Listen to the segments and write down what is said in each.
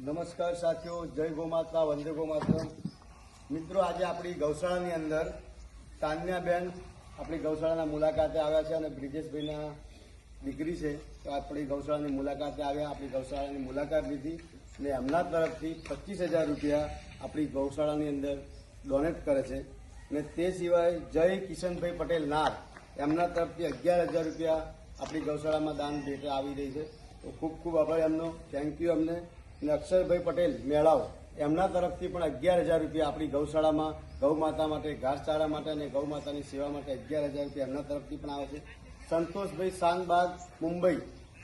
નમસ્કાર સાથીઓ, જય ગૌમાતા, વંદે ગૌમાતા। મિત્રો, આજે આપણી ગૌશાળાની અંદર તાન્યાબેન આપણી ગૌશાળાના મુલાકાતે આવ્યા છે અને બ્રિજેશભાઈના દીકરી છે, તો આપણી ગૌશાળાની મુલાકાતે આવ્યા, આપણી ગૌશાળાની મુલાકાત લીધી અને એમના તરફથી 25,000 રૂપિયા આપણી ગૌશાળાની અંદર ડોનેટ કરે છે। અને તે સિવાય જય કિશનભાઈ પટેલ નાર એમના તરફથી 11,000 રૂપિયા આપણી ગૌશાળામાં દાન ભેટ આવી રહી છે। તો ખૂબ ખૂબ આભાર એમનો, થેન્ક યુ અમને। અને અક્ષરભાઈ પટેલ મેળાવ એમના તરફથી પણ 11,000 રૂપિયા આપણી ગૌશાળામાં ગૌ માતા માટે ઘાસચારા માટે અને ગૌ માતાની સેવા માટે 11,000 રૂપિયા એમના તરફથી પણ આવે છે। સંતોષભાઈ શાનબાગ મુંબઈ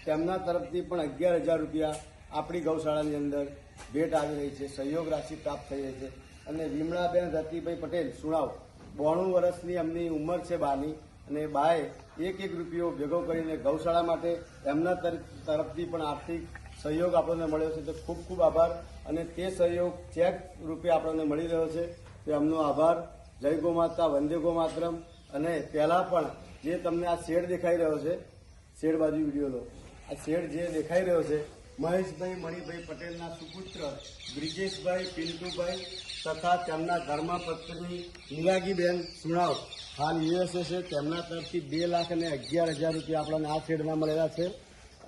તેમના તરફથી પણ 11,000 રૂપિયા આપણી ગૌશાળાની અંદર ભેટ આવી રહી છે, સહયોગ રાશિ પ્રાપ્ત થઈ રહી છે। અને વિમળાબેન રતિભાઈ પટેલ સુણાવ 92 વર્ષની એમની ઉંમર છે બાની, અને બાએ એક રૂપિયો ભેગો કરીને ગૌશાળા માટે એમના તરફથી પણ આર્થિક સહયોગ આપણને મળ્યો છે, તો ખૂબ ખૂબ આભાર। અને તે સહયોગ ચેક રૂપે આપણને મળી રહ્યો છે, તો એમનો આભાર। જય ગૌમાતા, વંદે ગૌમાતરમ। અને પહેલાં પણ જે તમને આ શેડ દેખાઈ રહ્યો છે, શેડ બાજુ વિડીયો લો, આ શેડ જે દેખાઈ રહ્યો છે મહેશભાઈ મણિભાઈ પટેલના સુપુત્ર બ્રિજેશભાઈ પિન્ટુભાઈ તથા તેમના ધર્મપત્ની નીલાગીબેન સુણાવ હાલ યુએસએ છે, તેમના તરફથી 2,11,000 રૂપિયા આપણને આ શેડમાં મળેલા છે।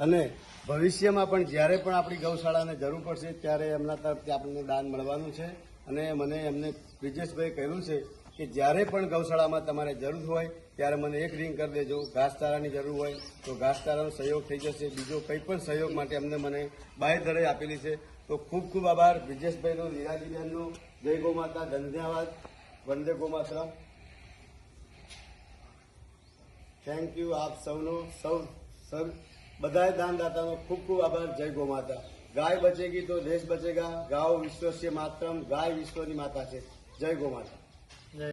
અને ભવિષ્યમાં પણ જ્યારે પણ આપણી ગૌશાળાને જરૂર પડશે ત્યારે એમના તરફથી આપણને દાન મળવાનું છે। અને મને એમને બ્રિજેશભાઈ કહ્યું છે કે જ્યારે પણ ગૌશાળામાં તમારે જરૂર હોય ત્યારે મને એક રિંગ કરી દેજો, ઘાસચારાની જરૂર હોય તો ઘાસચારાનો સહયોગ થઈ જશે, બીજો કંઈ પણ સહયોગ માટે એમને મને બાંયધરી આપેલી છે। તો ખૂબ ખૂબ આભાર બ્રિજેશભાઈનો, લીલાજીબેનનો। જય ગૌમાતા, ધન્યવાદ, વંદે ગૌમાતરમ। થેન્ક યુ આપ સૌનો, સર બધાએ દાનદાતાનો ખૂબ ખૂબ આભાર। જય ગૌમાતા। ગાય બચેગી તો દેશ બચેગા, ગાઓ વિશ્વસ્ય માતરમ, ગાય વિશ્વની માતા છે। જય ગૌમાતા।